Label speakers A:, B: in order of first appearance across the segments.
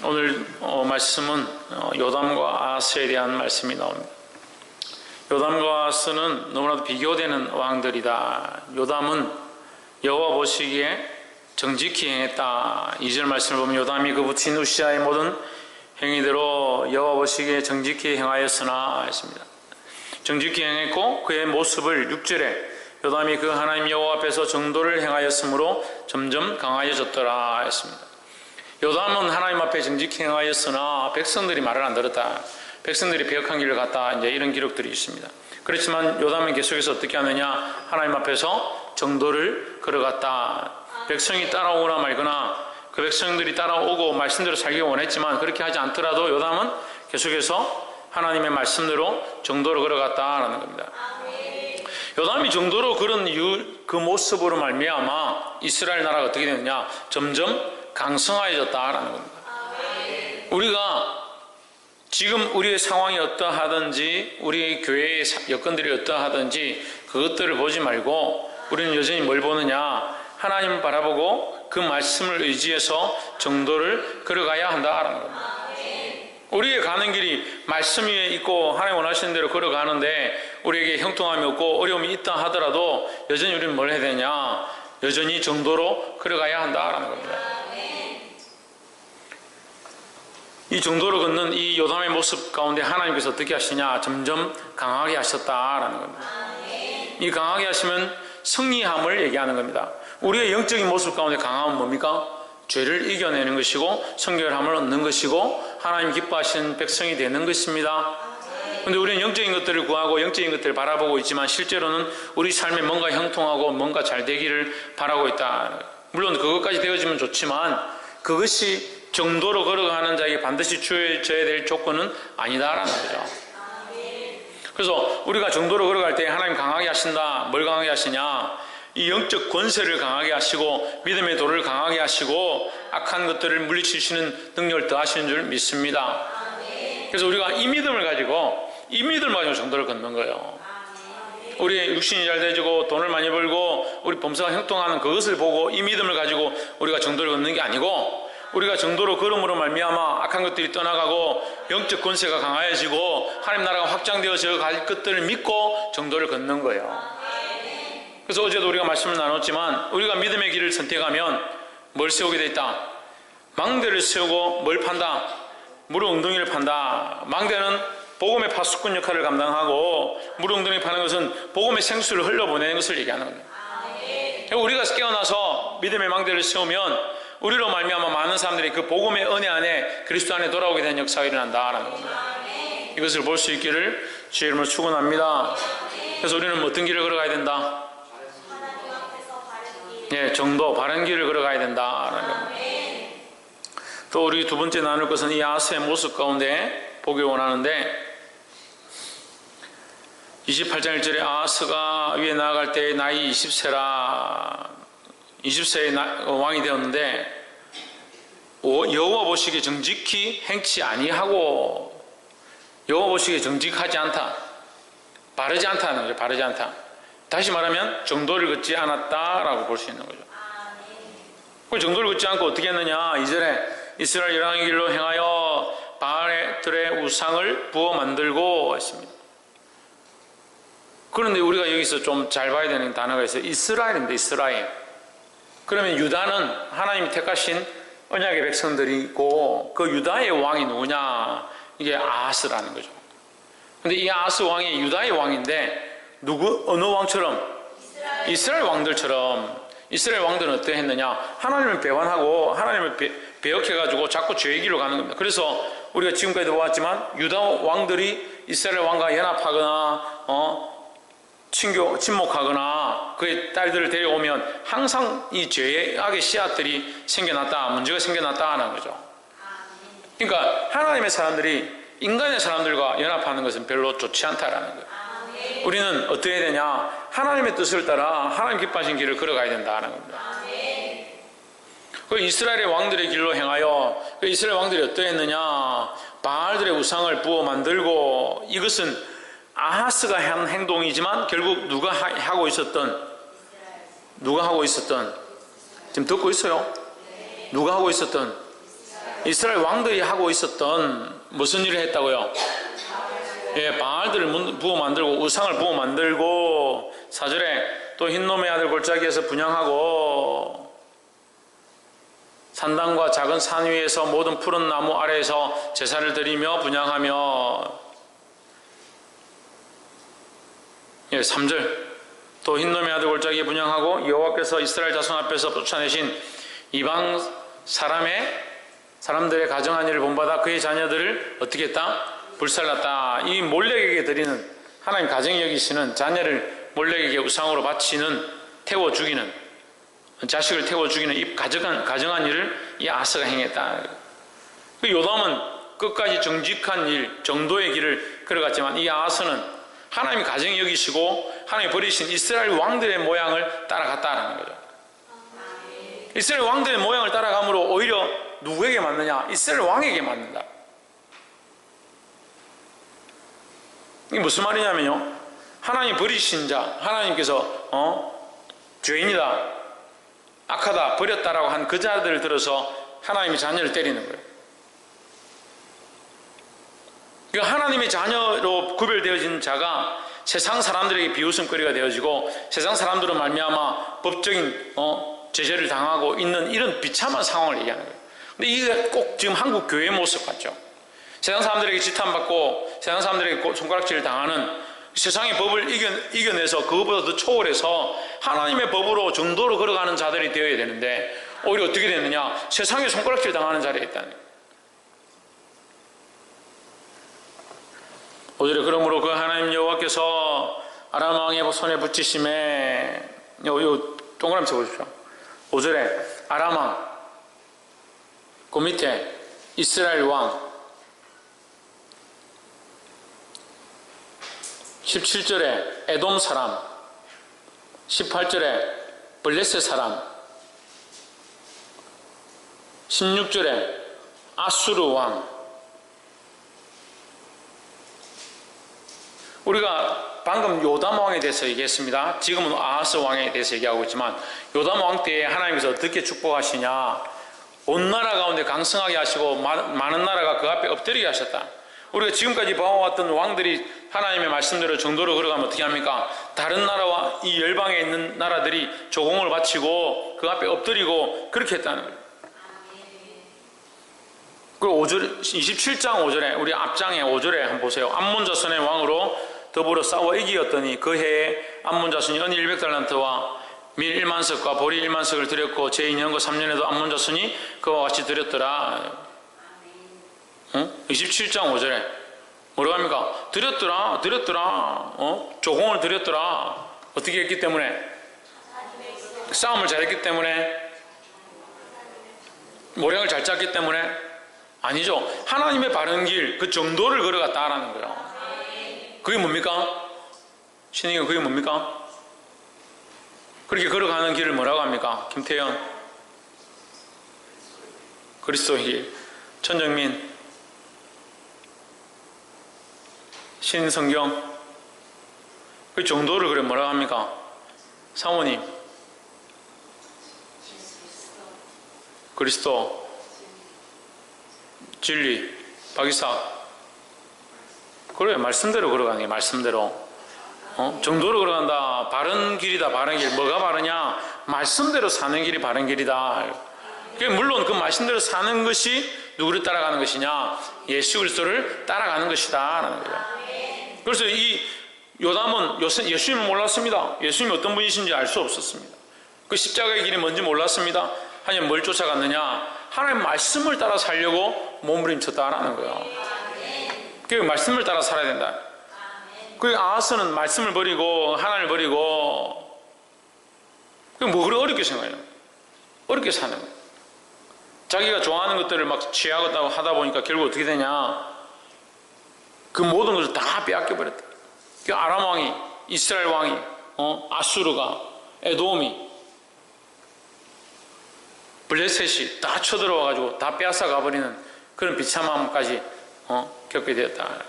A: 오늘 말씀은 요담과 아하스에 대한 말씀이 나옵니다. 요담과 아하스는 너무나도 비교되는 왕들이다. 요담은 여호와 보시기에 정직히 행했다. 2절 말씀을 보면 요담이 그 부친 우시아의 모든 행위대로 여호와 보시기에 정직히 행하였으나 했습니다. 정직히 행했고 그의 모습을 6절에 요담이 그 하나님 여호와 앞에서 정도를 행하였으므로 점점 강하여졌더라 했습니다. 요담은 하나님 앞에 정직히 행하였으나 백성들이 말을 안 들었다. 백성들이 배역한 길을 갔다. 이제 이런 기록들이 있습니다. 그렇지만 요담은 계속해서 어떻게 하느냐? 하나님 앞에서 정도를 걸어갔다. 백성이 따라오거나 말거나 그 백성들이 따라오고 말씀대로 살기 원했지만 그렇게 하지 않더라도 요담은 계속해서 하나님의 말씀대로 정도로 걸어갔다라는 겁니다. 요담이 정도로 걸은 이유, 그 모습으로 말미암아 이스라엘 나라가 어떻게 되느냐? 점점 강성해졌다라는 겁니다. 우리가 지금 우리의 상황이 어떠하든지 우리의 교회의 여건들이 어떠하든지 그것들을 보지 말고 우리는 여전히 뭘 보느냐? 하나님을 바라보고 그 말씀을 의지해서 정도를 걸어가야 한다라는 겁니다. 우리의 가는 길이 말씀 위에 있고 하나님 원하시는 대로 걸어가는데 우리에게 형통함이 없고 어려움이 있다 하더라도 여전히 우리는 뭘 해야 되냐? 여전히 정도로 걸어가야 한다라는 겁니다. 이 정도로 걷는 이 요담의 모습 가운데 하나님께서 어떻게 하시냐? 점점 강하게 하셨다라는 겁니다. 이 강하게 하시면 승리함을 얘기하는 겁니다. 우리의 영적인 모습 가운데 강함은 뭡니까? 죄를 이겨내는 것이고 성결함을 얻는 것이고 하나님 기뻐하시는 백성이 되는 것입니다. 그런데 우리는 영적인 것들을 구하고 영적인 것들을 바라보고 있지만 실제로는 우리 삶에 뭔가 형통하고 뭔가 잘 되기를 바라고 있다. 물론 그것까지 되어지면 좋지만 그것이 정도로 걸어가는 자에게 반드시 주어져야 될 조건은 아니다라는 거죠. 그래서 우리가 정도로 걸어갈 때 하나님 강하게 하신다. 뭘 강하게 하시냐? 이 영적 권세를 강하게 하시고 믿음의 도를 강하게 하시고 악한 것들을 물리치시는 능력을 더하시는 줄 믿습니다. 그래서 우리가 이 믿음을 가지고 정도를 걷는 거예요. 우리의 육신이 잘 되지고 돈을 많이 벌고 우리 범사가 형통하는 그것을 보고 이 믿음을 가지고 우리가 정도를 걷는 게 아니고 우리가 정도로 걸음으로 말미암아 악한 것들이 떠나가고 영적 권세가 강화해지고 하나님 나라가 확장되어져 갈 것들을 믿고 정도를 걷는 거예요. 그래서 어제도 우리가 말씀을 나눴지만 우리가 믿음의 길을 선택하면 뭘 세우게 돼 있다? 망대를 세우고 뭘 판다? 무릎 엉덩이를 판다. 망대는 복음의 파수꾼 역할을 감당하고 무릎 엉덩이 파는 것은 복음의 생수를 흘려보내는 것을 얘기하는 겁니다. 우리가 깨어나서 믿음의 망대를 세우면 우리로 말미암아 많은 사람들이 그 복음의 은혜 안에 그리스도 안에 돌아오게 되는 역사가 일어난다라는 겁니다. 이것을 볼 수 있기를 주의 이름으로 축원합니다. 그래서 우리는 어떤 길을 걸어가야 된다? 정도, 바른 길을 걸어가야 된다라는 겁니다. 또 우리 두 번째 나눌 것은 이 아하스의 모습 가운데 보기 원하는데 28장 1절에 아하스가 위에 나아갈 때 나이 20세라 20세의 왕이 되었는데 여호와 보시기에 정직히 행치 아니하고 여호와 보시기에 정직하지 않다. 바르지 않다는 거죠. 바르지 않다. 다시 말하면 정도를 걷지 않았다라고 볼 수 있는 거죠. 그 정도를 걷지 않고 어떻게 했느냐? 2절에 이스라엘 열왕의 길로 행하여 바알들의 우상을 부어 만들고 했습니다. 그런데 우리가 여기서 좀 잘 봐야 되는 단어가 있어요. 이스라엘인데 이스라엘. 그러면 유다는 하나님이 택하신 언약의 백성들이고 그 유다의 왕이 누구냐? 이게 아하스라는 거죠. 근데 이 아하스 왕이 유다의 왕인데 어느 왕처럼? 이스라엘 왕들처럼. 이스라엘 왕들은 어떻게 했느냐? 하나님을 배반하고 하나님을 배역해가지고 자꾸 죄의 길로 가는 겁니다. 그래서 우리가 지금까지도 보았지만 유다 왕들이 이스라엘 왕과 연합하거나 침묵하거나 그의 딸들을 데려오면 항상 이 죄의 악의 씨앗들이 생겨났다, 문제가 생겨났다는 거죠. 그러니까 하나님의 사람들이 인간의 사람들과 연합하는 것은 별로 좋지 않다라는 거예요. 우리는 어떻게 해야 되냐? 하나님의 뜻을 따라 하나님 기뻐하신 길을 걸어가야 된다는 겁니다. 그 이스라엘의 왕들의 길로 행하여 그 이스라엘 왕들이 어떻게 했느냐? 바알들의 우상을 부어 만들고 이것은 아하스가 한 행동이지만 결국 누가 하고 있었던 지금 듣고 있어요? 누가 하고 있었던 이스라엘 왕들이 하고 있었던 무슨 일을 했다고요? 예, 바알들을 부어 만들고 우상을 부어 만들고 4절에 또 흰놈의 아들 골짜기에서 분향하고 산당과 작은 산 위에서 모든 푸른 나무 아래에서 제사를 드리며 분향하며 예, 3절 또 흰놈의 아들 골짜기에 분향하고 여호와께서 이스라엘 자손 앞에서 쫓아내신 이방 사람들의 가정한 일을 본받아 그의 자녀들을 어떻게 했다? 불살랐다. 이 몰렉에게 드리는 하나님 가정에 여기시는 자녀를 몰렉에게 우상으로 바치는 태워 죽이는 자식을 태워 죽이는 이 가정한 일을 이 아하스가 행했다. 그 요담은 끝까지 정직한 일, 정도의 길을 걸어갔지만 이 아하스는 하나님 가정에 여기시고 하나님 버리신 이스라엘 왕들의 모양을 따라갔다라는 거죠. 이스라엘 왕들의 모양을 따라감으로 오히려 누구에게 맞느냐? 이스라엘 왕에게 맞는다. 이게 무슨 말이냐면요, 하나님 버리신 자, 하나님께서 죄인이다, 악하다, 버렸다라고 한 그 자들을 들어서 하나님이 자녀를 때리는 거예요. 그러니까 하나님의 자녀로 구별되어진 자가 세상 사람들에게 비웃음거리가 되어지고 세상 사람들은 말미암아 법적인 제재를 당하고 있는 이런 비참한 상황을 얘기하는 거예요. 근데 이게 꼭 지금 한국 교회의 모습 같죠. 세상 사람들에게 지탄받고 세상 사람들에게 손가락질을 당하는 세상의 법을 이겨내서 그것보다 더 초월해서 하나님의 법으로 정도로 걸어가는 자들이 되어야 되는데 오히려 어떻게 되느냐? 세상에 손가락질 당하는 자리에 있다는 거예요. 5절에 그러므로 그 하나님 여호와께서 아람 왕의 손에 붙이심에 요 동그라미 쳐보십시오. 5절에 아람 왕, 그 밑에 이스라엘 왕, 17절에 에돔 사람, 18절에 블레셋 사람, 16절에 아수르 왕. 우리가 방금 요담 왕에 대해서 얘기했습니다. 지금은 아하스 왕에 대해서 얘기하고 있지만 요담 왕 때에 하나님께서 어떻게 축복하시냐? 온 나라 가운데 강성하게 하시고 많은 나라가 그 앞에 엎드리게 하셨다. 우리가 지금까지 봐왔던 왕들이 하나님의 말씀대로 정도로 걸어가면 어떻게 합니까? 다른 나라와 이 열방에 있는 나라들이 조공을 바치고 그 앞에 엎드리고 그렇게 했다는 거예요. 그리고 5절, 27장 5절에 우리 앞장에 5절에 한번 보세요. 암몬 자손의 왕으로 더불어 싸워 이기었더니 그 해에 암몬 자손이 은 100달란트와 밀 1만석과 보리 1만석을 드렸고 제2년과 3년에도 암몬 자손이 그와 같이 드렸더라. 27장 5절에 뭐라고 합니까? 드렸더라. 조공을 드렸더라. 어떻게 했기 때문에? 싸움을 잘했기 때문에? 모략을 잘 짰기 때문에? 아니죠. 하나님의 바른 길, 그 정도를 걸어갔다라는 거예요. 그게 뭡니까? 신이가 그게 뭡니까? 그렇게 걸어가는 길을 뭐라고 합니까? 김태현, 그리스도의 길, 천정민, 신성경, 그 정도를 그래 뭐라고 합니까? 사모님, 그리스도, 진리, 박이삭. 그래, 말씀대로 걸어가는 게 말씀대로. 정도로 걸어간다. 바른 길이다. 바른 길. 뭐가 바르냐? 말씀대로 사는 길이 바른 길이다. 물론 그 말씀대로 사는 것이 누구를 따라가는 것이냐? 예수 그리스도를 따라가는 것이다 라는 거예요. 그래서 이 요담은 예수님을 몰랐습니다. 예수님이 어떤 분이신지 알 수 없었습니다. 그 십자가의 길이 뭔지 몰랐습니다. 하나님 뭘 쫓아갔느냐? 하나님 말씀을 따라 살려고 몸부림쳤다라는 거예요. 그 말씀을 따라 살아야 된다. 그 아하스는 말씀을 버리고 하나님을 버리고 뭐 그렇게 어렵게 생각해요. 어렵게 사는 거예요. 자기가 좋아하는 것들을 막 취하겠다고 하다 보니까 결국 어떻게 되냐? 그 모든 것을 다 빼앗겨 버렸다. 그 아람 왕이, 이스라엘 왕이, 아수르가, 에돔이, 블레셋이 다 쳐들어와가지고 다 빼앗아 가버리는 그런 비참함까지 겪게 되었다.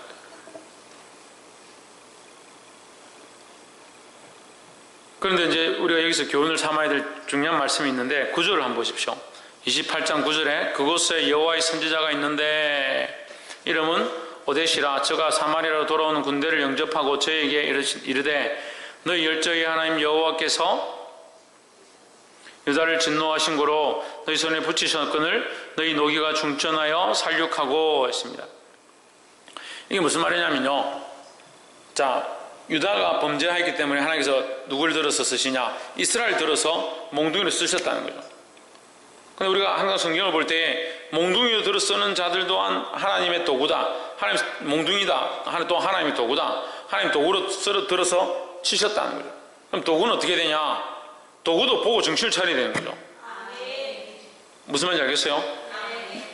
A: 그런데 이제 우리가 여기서 교훈을 삼아야 될 중요한 말씀이 있는데 9절을 한번 보십시오. 28장 9절에 그곳에 여호와의 선지자가 있는데 이름은 오데시라. 저가 사마리아로 돌아오는 군대를 영접하고 저에게 이르되 너희 열조의 하나님 여호와께서 유다를 진노하신 고로 너희 손에 붙이셨거늘 너희 노기가 중전하여 살육하고 했습니다. 이게 무슨 말이냐면요, 자, 유다가 범죄하였기 때문에 하나님께서 누굴 들어서 쓰시냐? 이스라엘 들어서 몽둥이를 쓰셨다는 거죠. 근데 우리가 항상 성경을 볼 때 몽둥이로 들어 쓰는 자들 또한 하나님의 도구다, 하나님 몽둥이다, 또 하나님의 도구다, 하나님 도구로 들어서 치셨다는 거죠. 그럼 도구는 어떻게 되냐? 도구도 보고 정신을 차려야 되는 거죠. 무슨 말인지 알겠어요?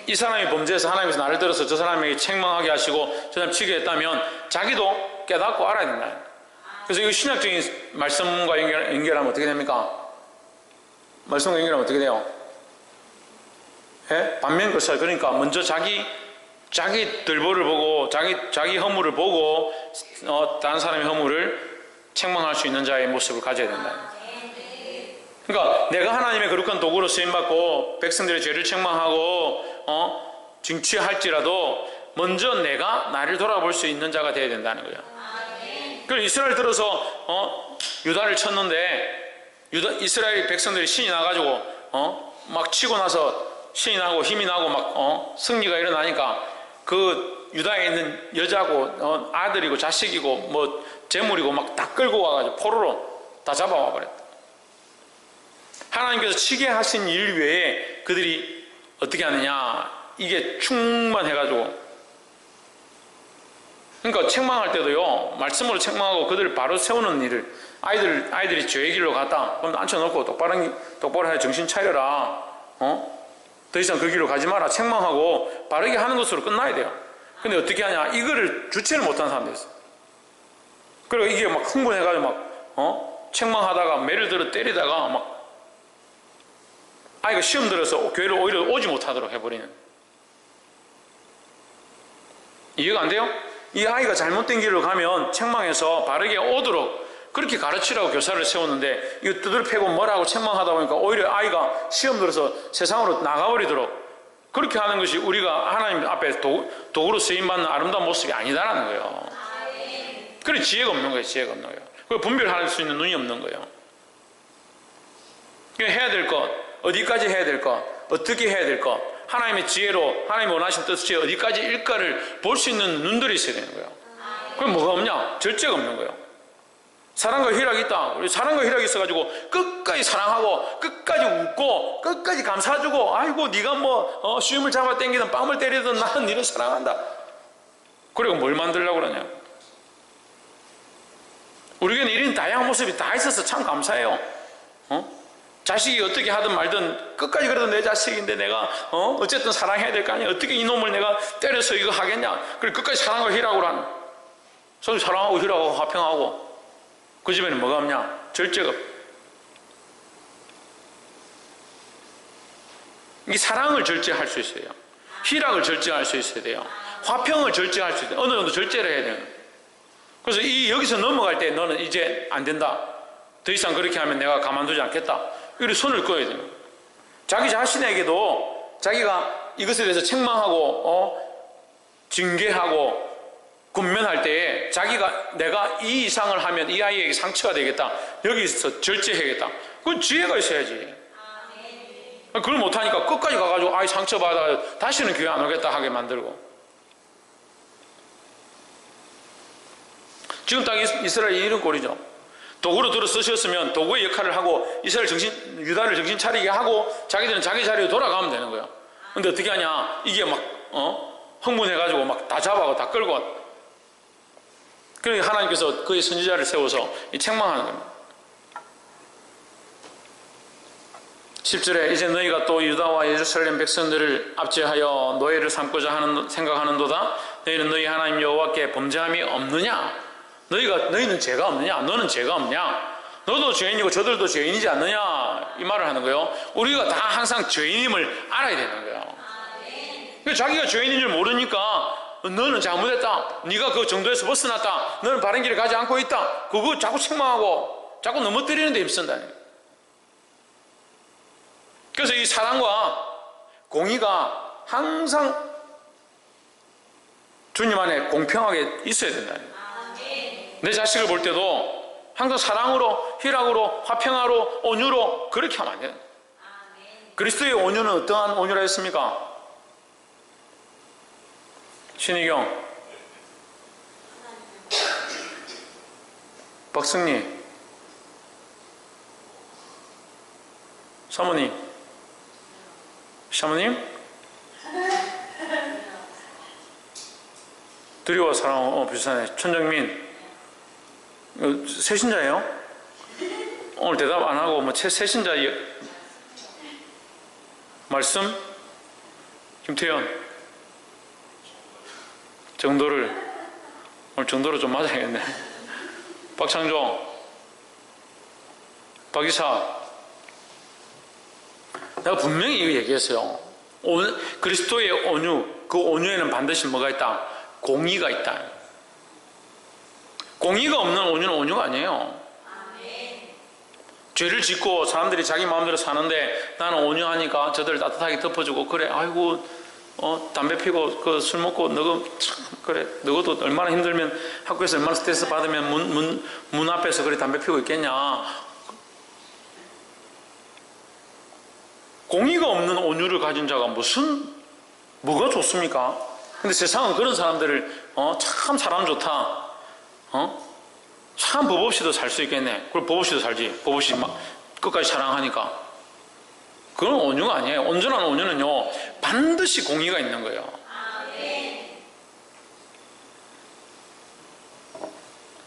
A: 이 사람이 범죄해서 하나님께서 나를 들어서 저 사람에게 책망하게 하시고 저 사람 치게 했다면 자기도 깨닫고 알아야 된다. 그래서 이거 신약적인 말씀과 연결하면 어떻게 됩니까? 말씀과 연결하면 어떻게 돼요? 예? 반면교사. 그러니까 먼저 자기 들보를 보고 자기 허물을 보고 다른 사람의 허물을 책망할 수 있는 자의 모습을 가져야 된다. 그러니까 내가 하나님의 거룩한 도구로 쓰임받고 백성들의 죄를 책망하고 징취할지라도 먼저 내가 나를 돌아볼 수 있는 자가 되어야 된다는 거예요. 그래서 이스라엘 들어서 유다를 쳤는데 이스라엘 백성들이 신이 나가지고 막 치고 나서 신이 나고 힘이 나고 막 승리가 일어나니까 그 유다에 있는 여자고 아들이고 자식이고 뭐 재물이고 막 다 끌고 와가지고 포로로 다 잡아와 버렸다. 하나님께서 치게 하신 일 외에 그들이 어떻게 하느냐, 이게 충만해가지고. 그러니까 책망할 때도요, 말씀으로 책망하고 그들을 바로 세우는 일을, 아이들이 죄의 길로 갔다 그럼 앉혀놓고 똑바로 해, 정신 차려라, 더 이상 그 길로 가지 마라, 책망하고 바르게 하는 것으로 끝나야 돼요. 근데 어떻게 하냐, 이거를 주체를 못하는 사람들이 있어요. 그리고 이게 막 흥분해가지고 막 책망하다가 매를 들어 때리다가 막 아이가 시험 들어서 교회를 오히려 오지 못하도록 해버리는. 이해가 안 돼요? 이 아이가 잘못된 길로 가면 책망해서 바르게 오도록 그렇게 가르치라고 교사를 세웠는데 이거 두드려 패고 뭐라고 책망하다 보니까 오히려 아이가 시험 들어서 세상으로 나가버리도록 그렇게 하는 것이 우리가 하나님 앞에 도구로 쓰임받는 아름다운 모습이 아니다라는 거예요. 그래 지혜가 없는 거예요. 지혜가 없는 거예요. 그리고 분별할 수 있는 눈이 없는 거예요. 해야 될 것, 어디까지 해야 될 것, 어떻게 해야 될 것, 하나님의 지혜로 하나님이 원하신 뜻이 어디까지 일까를 볼 수 있는 눈들이 있어야 되는 거예요. 그럼 뭐가 없냐? 절제가 없는 거예요. 사랑과 희락이 있다. 우리 사랑과 희락이 있어가지고 끝까지 사랑하고 끝까지 웃고 끝까지 감사주고 아이고 네가 뭐 수염을 잡아 당기든 뺨을 때리든 나는 너를 사랑한다. 그리고 뭘 만들려고 그러냐? 우리에게는 이런 다양한 모습이 다 있어서 참 감사해요. 자식이 어떻게 하든 말든 끝까지 그래도 내 자식인데 내가 어쨌든 사랑해야 될 거 아니야. 어떻게 이놈을 내가 때려서 이거 하겠냐. 그리고 끝까지 사랑과 희락으로 하는, 서로 사랑하고 희락하고 화평하고. 그 집에는 뭐가 없냐? 절제가 없. 이 사랑을 절제할 수 있어야 돼요. 희락을 절제할 수 있어야 돼요. 화평을 절제할 수 있어야 돼요. 어느 정도 절제를 해야 돼요. 그래서 여기서 넘어갈 때 너는 이제 안 된다. 더 이상 그렇게 하면 내가 가만두지 않겠다. 이렇게 손을 꺼야 돼요. 자기 자신에게도 자기가 이것에 대해서 책망하고 징계하고 군면할 때에 자기가 내가 이 이상을 하면 이 아이에게 상처가 되겠다. 여기서 절제해야겠다. 그건 지혜가 있어야지. 그걸 못하니까 끝까지 가가지고 아이 상처받아 다시는 교회 안 오겠다 하게 만들고. 지금 딱 이스라엘이 이런 꼴이죠. 도구로 들어 쓰셨으면 도구의 역할을 하고 유다를 정신 차리게 하고 자기들은 자기 자리로 돌아가면 되는 거예요. 근데 어떻게 하냐, 이게 막 흥분해가지고 막 다 잡아가고 다 끌고. 그러니까 하나님께서 그의 선지자를 세워서 책망하는 겁니다. 10절에 이제 너희가 또 유다와 예루살렘 백성들을 압제하여 노예를 삼고자 생각하는도다. 너희는 너희 하나님 여호와께 범죄함이 없느냐? 너희는 죄가 없느냐? 너는 죄가 없냐? 너도 죄인이고 저들도 죄인이지 않느냐? 이 말을 하는 거예요. 우리가 다 항상 죄인임을 알아야 되는 거예요. 자기가 죄인인 줄 모르니까 너는 잘못했다, 네가 그 정도에서 벗어났다, 너는 바른 길을 가지 않고 있다, 그거 자꾸 책망하고 자꾸 넘어뜨리는 데 힘쓴다. 그래서 이 사랑과 공의가 항상 주님 안에 공평하게 있어야 된다. 내 자식을 볼 때도 항상 사랑으로, 희락으로, 화평하로, 온유로 그렇게 하면 안 돼요. 그리스도의 온유는 어떠한 온유라 했습니까? 신희경, 박승리, 사모님, 사모님, 두려워 사랑, 비슷하네. 천정민, 세신자예요? 오늘 대답 안 하고 뭐 세신자 말씀? 김태현, 정도를 오늘 정도로 좀 맞아야겠네. 박창종, 박이사, 내가 분명히 이거 얘기했어요. 그리스도의 온유, 그 온유에는 반드시 뭐가 있다? 공의가 있다. 공의가 없는 온유는 온유가 아니에요. 죄를 짓고 사람들이 자기 마음대로 사는데 나는 온유하니까 저들 따뜻하게 덮어주고, 그래 아이고 담배 피고 그 술 먹고 너가 참 그래 너도 얼마나 힘들면 학교에서 얼마나 스트레스 받으면 문 앞에서 그래 담배 피고 있겠냐. 공의가 없는 온유를 가진 자가 뭐가 좋습니까? 근데 세상은 그런 사람들을 참 사람 좋다, 참 법 없이도 살 수 있겠네. 그럼 법 없이도 살지. 법 없이 막 끝까지 사랑하니까. 그건 온유가 아니에요. 온전한 온유는요, 반드시 공의가 있는 거예요.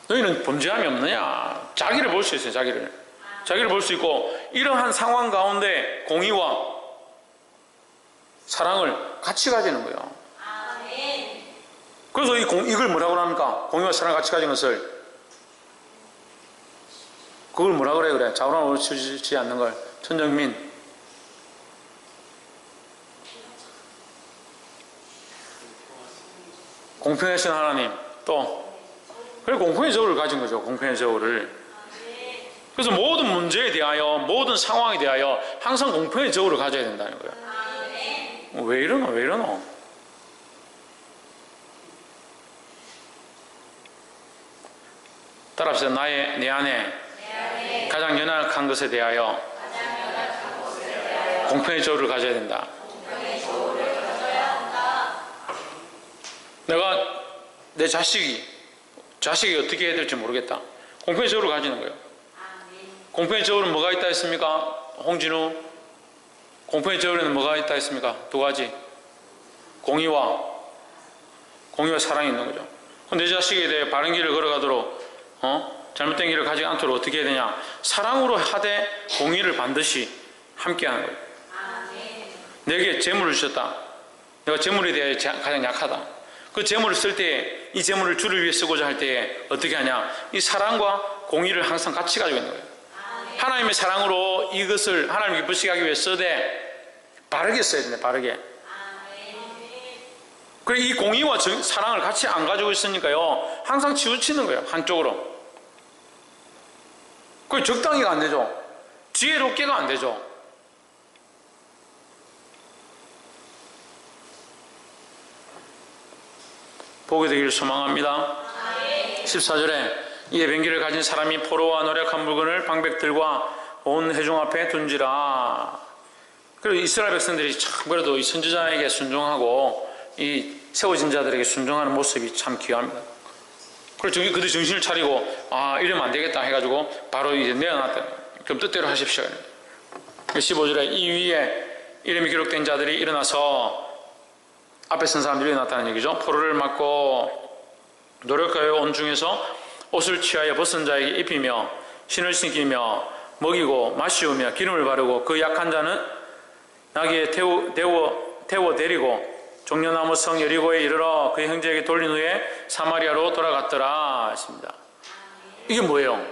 A: 너희는 범죄함이 없느냐? 자기를 볼 수 있어요. 자기를 볼 수 있고, 이러한 상황 가운데 공의와 사랑을 같이 가지는 거예요. 그래서 이걸 뭐라고 합니까? 공의와 사랑을 같이 가진 것을, 그걸 뭐라 그래? 자우랑 오르치지 않는 걸. 천정민, 공평하신 하나님, 또 그래 공평의 저울을 가진 거죠. 공평의 저울을. 그래서 모든 문제에 대하여, 모든 상황에 대하여 항상 공평의 저울을 가져야 된다는 거예요. 왜 이러노? 따라합시다. 내 안에 가장 연약한 것에 대하여 공평의 저울을 가져야 된다. 내가 내 자식이 어떻게 해야 될지 모르겠다. 공평의 저울을 가지는 거예요. 공평의 저울은 뭐가 있다 했습니까? 홍진우, 공평의 저울에는 뭐가 있다 했습니까? 두 가지. 공의와 사랑이 있는 거죠. 내 자식에 대해 바른 길을 걸어가도록 잘못된 길을 가지 않도록 어떻게 해야 되냐? 사랑으로 하되 공의를 반드시 함께 하는 거예요. 내게 재물을 주셨다. 내가 재물에 대해 가장 약하다. 그 재물을 쓸 때, 이 재물을 주를 위해 쓰고자 할 때 어떻게 하냐? 이 사랑과 공의를 항상 같이 가지고 있는 거예요. 하나님의 사랑으로 이것을 하나님 기쁘시게 하기 위해 써되 바르게 써야 된다. 바르게. 그래, 이 공의와 사랑을 같이 안 가지고 있으니까요, 항상 치우치는 거예요. 한쪽으로. 그게 적당히가 안 되죠. 지혜롭게가 안 되죠. 보게 되기를 소망합니다. 14절에 이에 병기를 가진 사람이 포로와 노력한 물건을 방백들과 온 회중 앞에 둔지라. 그리고 이스라엘 백성들이 참 그래도 이 선지자에게 순종하고 이 세워진 자들에게 순종하는 모습이 참 귀합니다. 그래서 그들 정신을 차리고 이러면 안 되겠다 해가지고 바로 이제 내어놨다. 그럼 뜻대로 하십시오. 15절에 이 위에 이름이 기록된 자들이 일어나서 앞에 선 사람들이 일어났다는 얘기죠. 포로를 맞고 노력하여 온 중에서 옷을 취하여 벗은 자에게 입히며 신을 신기며 먹이고 마시우며 기름을 바르고 그 약한 자는 나귀에 태워 데리고 종려나무 성 여리고에 이르러 그의 형제에게 돌린 후에 사마리아로 돌아갔더라 했습니다. 이게 뭐예요?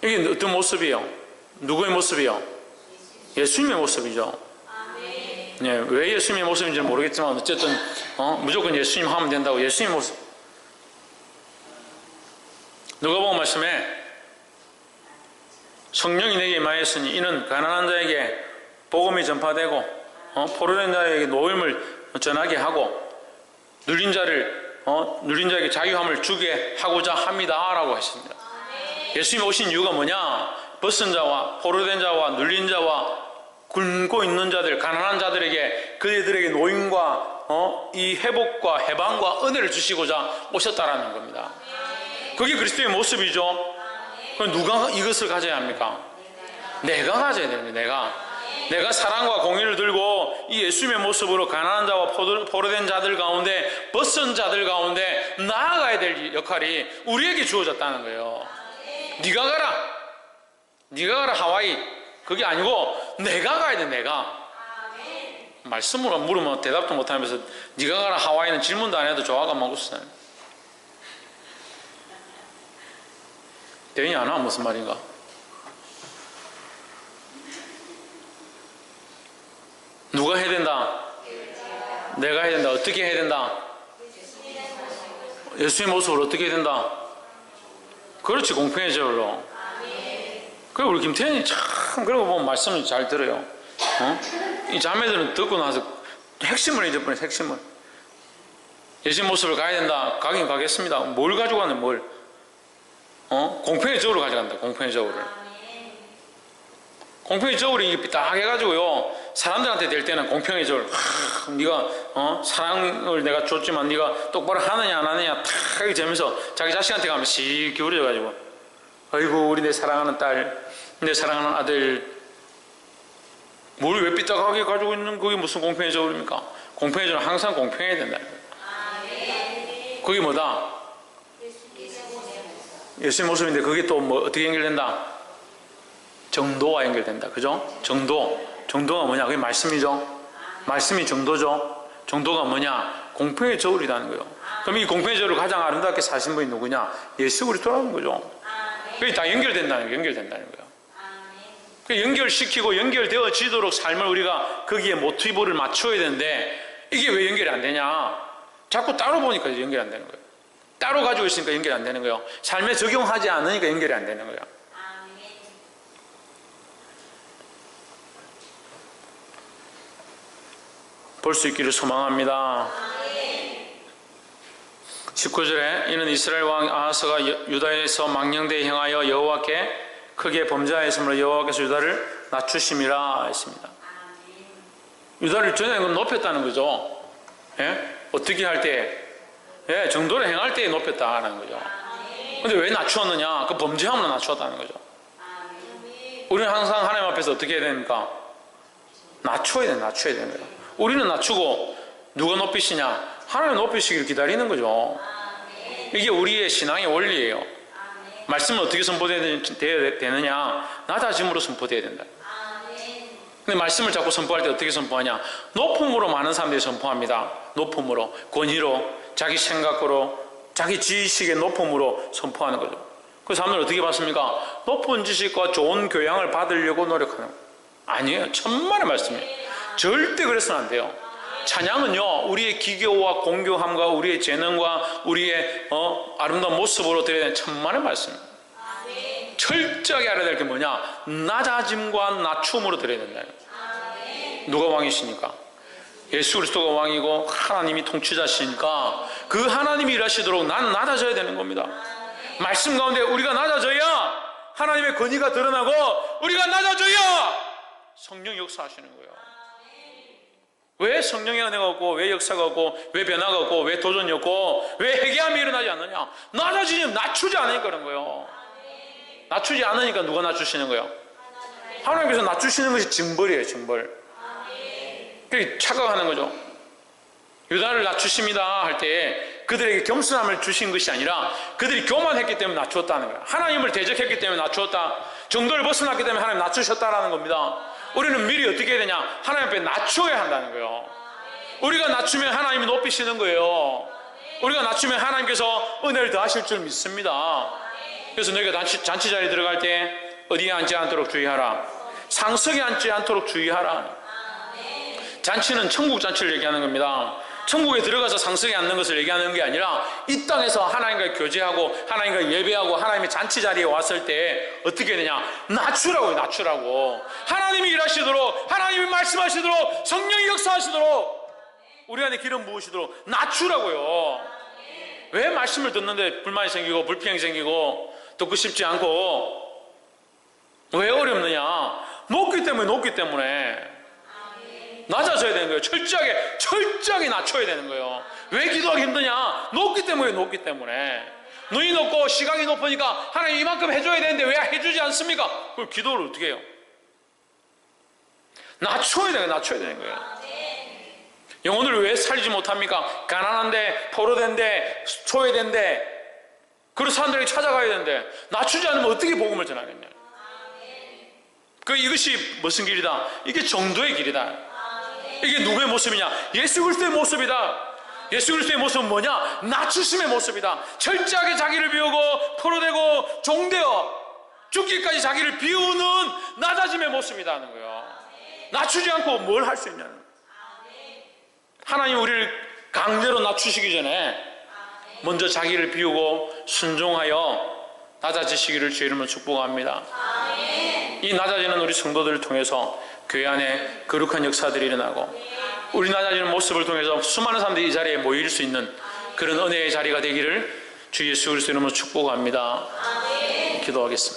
A: 이게 어떤 모습이에요? 누구의 모습이요? 예수님의 모습이죠. 네, 왜 예수님의 모습인지는 모르겠지만 어쨌든 무조건 예수님 하면 된다고. 예수님의 모습. 누가복음 말씀에 성령이 내게 임하였으니 이는 가난한 자에게 복음이 전파되고 포로된 자에게 노임을 전하게 하고 눌린 자에게 자유함을 주게 하고자 합니다라고 했습니다. 예수님이 오신 이유가 뭐냐? 벗은 자와 포로된 자와 눌린 자와 굶고 있는 자들, 가난한 자들에게 그들에게 노임과 이 회복과 해방과 은혜를 주시고자 오셨다라는 겁니다. 그게 그리스도의 모습이죠. 그럼 누가 이것을 가져야 합니까? 내가 가져야 됩니다. 내가 사랑과 공의를 들고 이 예수님의 모습으로 가난한 자와 포로된 자들 가운데, 벗은 자들 가운데 나아가야 될 역할이 우리에게 주어졌다는 거예요. 네가 가라 하와이, 그게 아니고 내가 가야 돼. 내가. 말씀으로 물으면 대답도 못하면서 네가 가라 하와이는 질문도 안 해도 좋아가 먹었어요. 대인이 안 하면 무슨 말인가? 누가 해야 된다? 내가 해야 된다. 어떻게 해야 된다? 예수의 모습으로 어떻게 해야 된다? 그렇지, 공평의 저울로. 그리고 우리 김태현이 참 그러고 보면 말씀을 잘 들어요. 이 자매들은 듣고 나서 핵심을 잊어버려요. 핵심을. 예수의 모습을 가야 된다. 가긴 가겠습니다. 뭘 가지고 가는 뭘? 공평의 저울을 가져간다. 공평의 저울을. 공평의 저울이 딱 해가지고요, 사람들한테 될 때는 공평의 저울, 네가 사랑을 내가 줬지만 네가 똑바로 하느냐 안 하느냐 탁 하게 되면서 자기 자식한테 가면 씩 기울여가지고, 아이고 우리 내 사랑하는 딸, 내 사랑하는 아들, 뭘 왜 삐딱하게 가지고 있는, 그게 무슨 공평의 저울입니까? 공평의 저울은 항상 공평해야 된다는 거예요. 그게 뭐다? 예수의 모습인데 그게 또 뭐 어떻게 연결된다? 정도와 연결된다. 그죠? 정도가 뭐냐? 그게 말씀이죠. 말씀이 정도죠. 정도가 뭐냐? 공평의 저울이라는 거예요. 그럼 이 공평의 저울을 가장 아름답게 사신 분이 누구냐? 예수 그리스도라는 거죠. 그게 다 연결된다는 거예요. 그 연결시키고 연결되어지도록 삶을 우리가 거기에 모티브를 맞춰야 되는데, 이게 왜 연결이 안 되냐? 자꾸 따로 보니까 연결이 안 되는 거예요. 따로 가지고 있으니까 연결이 안 되는 거예요. 삶에 적용하지 않으니까 연결이 안 되는 거예요. 볼 수 있기를 소망합니다. 19절에 이는 이스라엘 왕 아하스가 유다에서 망령되이 행하여 여호와께 크게 범죄하였으므로 여호와께서 유다를 낮추심이라 했습니다. 유다를 전에 높였다는 거죠. 예? 어떻게 할 때? 예, 정도를 행할 때 높였다는 거죠. 근데 왜 낮추었느냐? 그 범죄함으로 낮추었다는 거죠. 우리는 항상 하나님 앞에서 어떻게 해야 됩니까? 낮춰야 되는 거예요. 우리는 낮추고 누가 높이시냐? 하나님 높이시기를 기다리는 거죠. 이게 우리의 신앙의 원리예요. 말씀은 어떻게 선포되어야 되느냐? 낮아짐으로 선포되어야 된다. 근데 말씀을 자꾸 선포할 때 어떻게 선포하냐? 높음으로 많은 사람들이 선포합니다. 높음으로, 권위로, 자기 생각으로, 자기 지식의 높음으로 선포하는 거죠. 그 사람들은 어떻게 받습니까? 높은 지식과 좋은 교양을 받으려고 노력하는 거예요. 아니에요. 천만의 말씀이에요. 절대 그래서는 안 돼요. 찬양은요, 우리의 기교와 공교함과 우리의 재능과 우리의 아름다운 모습으로 드려야 되는 천만의 말씀입니다. 철저하게 알아야 될 게 뭐냐? 낮아짐과 낮춤으로 드려야 된다. 누가 왕이시니까? 예수 그리스도가 왕이고 하나님이 통치자시니까 그 하나님이 일하시도록 나는 낮아져야 되는 겁니다. 말씀 가운데 우리가 낮아져야 하나님의 권위가 드러나고, 우리가 낮아져야 성령 역사하시는 거예요. 왜 성령의 은혜가 없고, 왜 역사가 없고, 왜 변화가 없고, 왜 도전이 없고, 왜 회개함이 일어나지 않느냐? 낮추지 않으니까 그런 거예요. 낮추지 않으니까 누가 낮추시는 거예요? 하나님께서 낮추시는 것이 징벌이에요. 징벌. 그게 착각하는 거죠. 유다를 낮추십니다 할 때 그들에게 겸손함을 주신 것이 아니라 그들이 교만했기 때문에 낮추었다는 거예요. 하나님을 대적했기 때문에 낮추었다. 정도를 벗어났기 때문에 하나님 낮추셨다라는 겁니다. 우리는 미리 어떻게 해야 되냐? 하나님 앞에 낮춰야 한다는 거예요. 우리가 낮추면 하나님이 높이시는 거예요. 우리가 낮추면 하나님께서 은혜를 더하실 줄 믿습니다. 그래서 너희가 잔치 자리에 들어갈 때 어디에 앉지 않도록 주의하라. 상석에 앉지 않도록 주의하라. 잔치는 천국 잔치를 얘기하는 겁니다. 천국에 들어가서 상승에 앉는 것을 얘기하는 게 아니라 이 땅에서 하나님과 교제하고 하나님과 예배하고 하나님의 잔치 자리에 왔을 때 어떻게 되냐? 낮추라고요. 낮추라고. 하나님이 일하시도록, 하나님이 말씀하시도록, 성령이 역사하시도록, 우리 안에 기름 부으시도록 낮추라고요. 왜 말씀을 듣는데 불만이 생기고 불평이 생기고 듣고 싶지 않고 왜 어렵느냐? 높기 때문에 낮아져야 되는 거예요. 철저하게 낮춰야 되는 거예요. 왜 기도하기 힘드냐? 높기 때문에. 눈이 높고 시각이 높으니까 하나님 이만큼 해줘야 되는데 왜 해주지 않습니까? 그걸 기도를 어떻게 해요? 낮춰야 되는 거예요. 영혼을 왜 살리지 못합니까? 가난한데, 포로된데, 소외된데, 그런 사람들에게 찾아가야 되는데 낮추지 않으면 어떻게 복음을 전하겠냐? 이것이 무슨 길이다? 이게 정도의 길이다. 이게 누구의 모습이냐? 예수 그리스도의 모습이다. 예수 그리스도의 모습은 뭐냐? 낮추심의 모습이다. 철저하게 자기를 비우고 포로되고 종되어 죽기까지 자기를 비우는 낮아짐의 모습이다 하는 거예요. 낮추지 않고 뭘 할 수 있냐는 거예요. 하나님 우리를 강제로 낮추시기 전에 먼저 자기를 비우고 순종하여 낮아지시기를 주의 이름으로 축복합니다. 이 낮아지는 우리 성도들을 통해서 교회 안에 거룩한 역사들이 일어나고 우리 낮아지는 모습을 통해서 수많은 사람들이 이 자리에 모일 수 있는 그런 은혜의 자리가 되기를 주 예수 그리스도 이름으로 축복합니다. 기도하겠습니다.